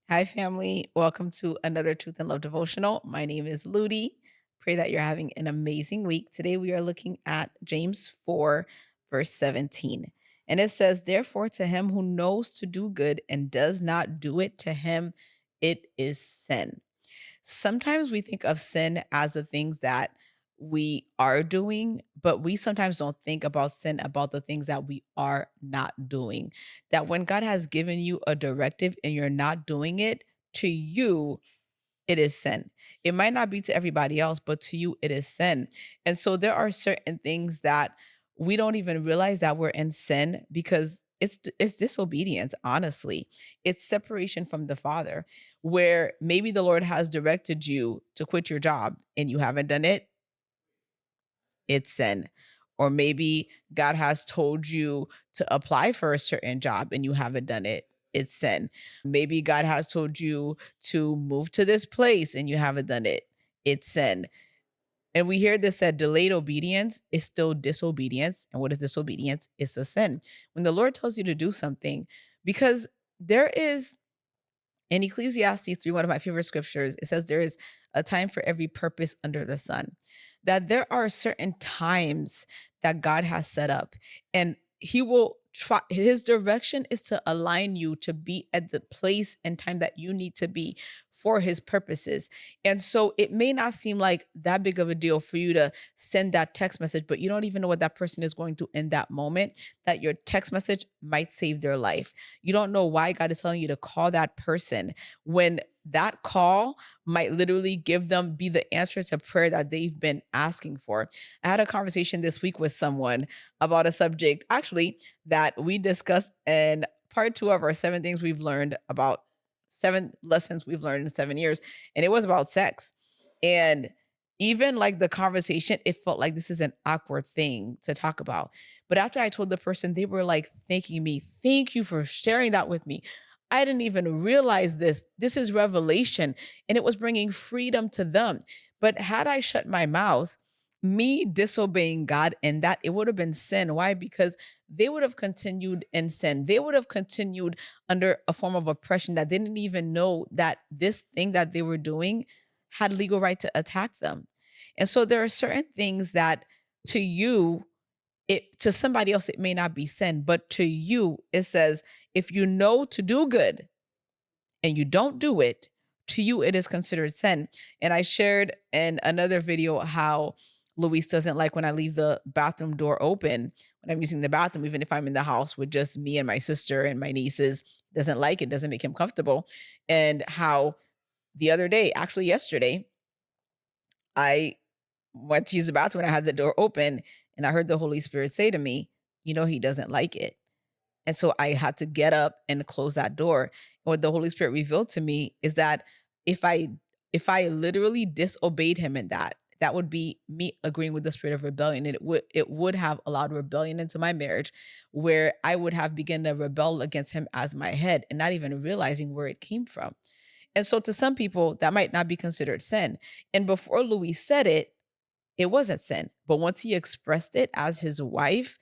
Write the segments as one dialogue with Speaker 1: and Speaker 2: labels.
Speaker 1: Hi, family. Welcome to another Truth and Love devotional. My name is Ludi. Pray that you're having an amazing week. Today, we are looking at James 4, verse 17. And it says, therefore, to him who knows to do good and does not do it, to him it is sin. Sometimes we think of sin as the things that we are doing, but we sometimes don't think about sin about the things that we are not doing. That when God has given you a directive and you're not doing it, to you, it is sin. It might not be to everybody else, but to you, it is sin. And so there are certain things that we don't even realize that we're in sin because it's disobedience, honestly. It's separation from the Father, where maybe the Lord has directed you to quit your job and you haven't done it, it's sin. Or maybe God has told you to apply for a certain job and you haven't done it, it's sin. Maybe God has told you to move to this place and you haven't done it, it's sin. And we hear this said delayed obedience is still disobedience. And what is disobedience? It's a sin. When the Lord tells you to do something, because there is in Ecclesiastes 3, one of my favorite scriptures, it says there is a time for every purpose under the sun. That there are certain times that God has set up, and He will try, His direction is to align you to be at the place and time that you need to be for His purposes. And so it may not seem like that big of a deal for you to send that text message, but you don't even know what that person is going through in that moment, that your text message might save their life. You don't know why God is telling you to call that person when that call might literally be the answer to prayer that they've been asking for. I had a conversation this week with someone about a subject actually that we discussed in part two of our seven things we've learned about seven lessons we've learned in 7 years. And it was about sex. And even like the conversation, it felt like this is an awkward thing to talk about. But after I told the person, they were like thanking me. Thank you for sharing that with me. I didn't even realize this. This is revelation. And it was bringing freedom to them. But had I shut my mouth, me disobeying God in that, it would have been sin. Why? Because they would have continued in sin. They would have continued under a form of oppression that they didn't even know that this thing that they were doing had legal right to attack them. And so there are certain things that to you, to somebody else, it may not be sin, but to you, it says, if you know to do good and you don't do it, to you, it is considered sin. And I shared in another video how Luis doesn't like when I leave the bathroom door open when I'm using the bathroom, even if I'm in the house with just me and my sister and my nieces, doesn't like it, doesn't make him comfortable. And how the other day, actually yesterday, I went to use the bathroom and I had the door open and I heard the Holy Spirit say to me, he doesn't like it. And so I had to get up and close that door. And what the Holy Spirit revealed to me is that if I if I literally disobeyed him in that, that would be me agreeing with the spirit of rebellion. And it would have allowed rebellion into my marriage where I would have begun to rebel against him as my head and not even realizing where it came from. And so to some people, that might not be considered sin. And before Louis said it, it wasn't sin. But once he expressed it as his wife,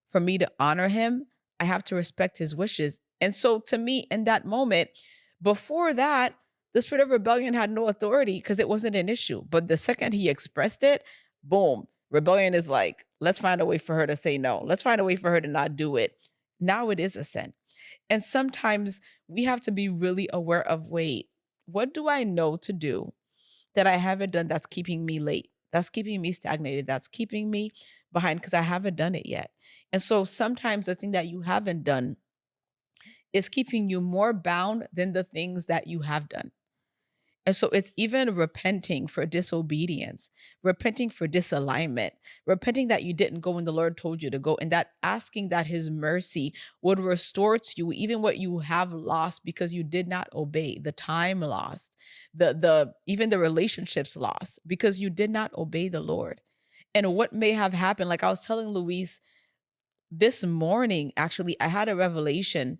Speaker 1: for me to honor him, I have to respect his wishes. And so to me, in that moment, before that, the spirit of rebellion had no authority because it wasn't an issue. But the second he expressed it, boom, rebellion is like, let's find a way for her to say no. Let's find a way for her to not do it. Now it is a sin. And sometimes we have to be really aware of wait, what do I know to do that I haven't done that's keeping me late? That's keeping me stagnated. That's keeping me behind because I haven't done it yet. And so sometimes the thing that you haven't done is keeping you more bound than the things that you have done. And so it's even repenting for disobedience, repenting for disalignment, repenting that you didn't go when the Lord told you to go, and that asking that his mercy would restore to you even what you have lost because you did not obey, the time lost, the even the relationships lost because you did not obey the Lord. And what may have happened, like I was telling Luis this morning, actually, I had a revelation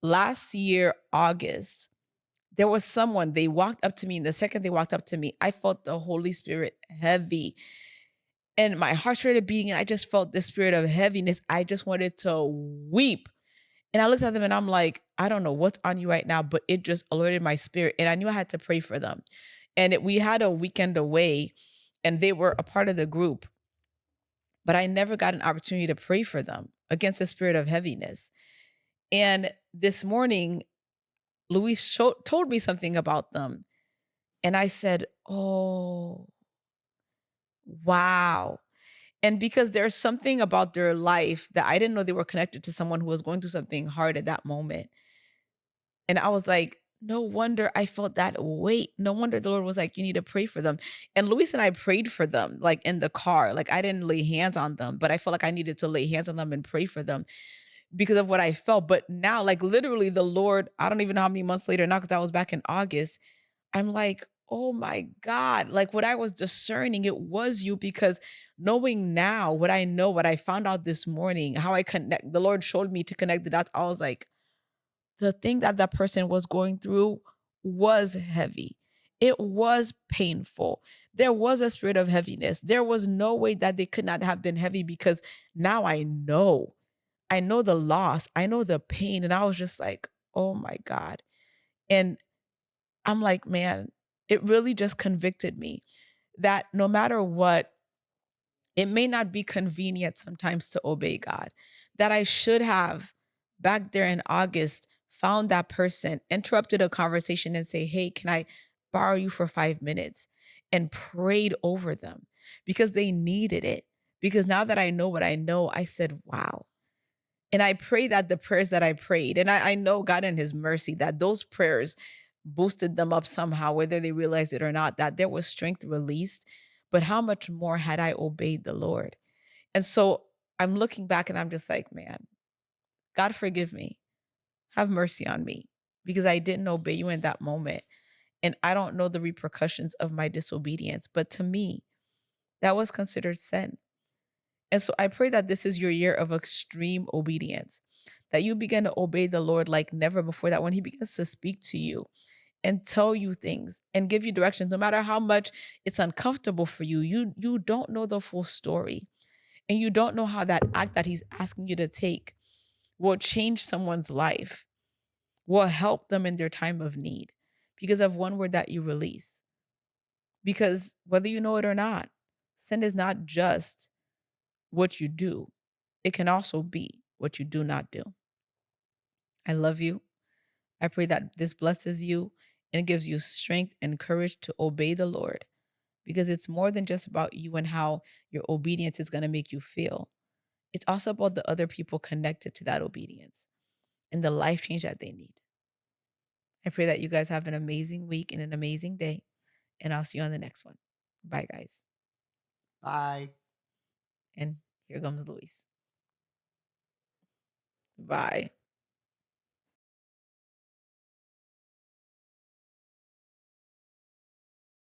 Speaker 1: last year, August. There was someone, they walked up to me, and the second they walked up to me, I felt the Holy Spirit heavy. And my heart started beating, and I just felt this spirit of heaviness. I just wanted to weep. And I looked at them and I'm like, I don't know what's on you right now, but it just alerted my spirit. And I knew I had to pray for them. And we had a weekend away and they were a part of the group, but I never got an opportunity to pray for them against the spirit of heaviness. And this morning, told me something about them. And I said, oh, wow. And because there's something about their life that I didn't know they were connected to someone who was going through something hard at that moment. And I was like, no wonder I felt that weight. No wonder the Lord was like, you need to pray for them. And Luis and I prayed for them, like in the car. Like I didn't lay hands on them, but I felt like I needed to lay hands on them and pray for them because of what I felt. But now, like literally, the Lord, I don't even know how many months later now, because that was back in August. I'm like, oh my God, like what I was discerning, it was you because knowing now what I know, what I found out this morning, how I connect, the Lord showed me to connect the dots. I was like, the thing that that person was going through was heavy. It was painful. There was a spirit of heaviness. There was no way that they could not have been heavy because now I know. I know the loss. I know the pain. And I was just like, oh my God. And I'm like, man, it really just convicted me that no matter what, it may not be convenient sometimes to obey God. That I should have back there in August found that person, interrupted a conversation and say, "Hey, can I borrow you for 5 minutes?" and prayed over them because they needed it. Because now that I know what I know, I said, "Wow." And I pray that the prayers that I prayed, and I know God in his mercy that those prayers boosted them up somehow, whether they realized it or not, that there was strength released. But how much more had I obeyed the Lord? And so I'm looking back and I'm just like, man, God forgive me. Have mercy on me because I didn't obey you in that moment. And I don't know the repercussions of my disobedience. But to me, that was considered sin. And so I pray that this is your year of extreme obedience, that you begin to obey the Lord like never before, that when he begins to speak to you and tell you things and give you directions, no matter how much it's uncomfortable for you, you don't know the full story. And you don't know how that act that he's asking you to take will change someone's life, will help them in their time of need because of one word that you release. Because whether you know it or not, sin is not just what you do, it can also be what you do not do. I love you. I pray that this blesses you and gives you strength and courage to obey the Lord because it's more than just about you and how your obedience is going to make you feel. It's also about the other people connected to that obedience and the life change that they need. I pray that you guys have an amazing week and an amazing day, and I'll see you on the next one. Bye, guys.
Speaker 2: Bye.
Speaker 1: And here comes Luis. Bye.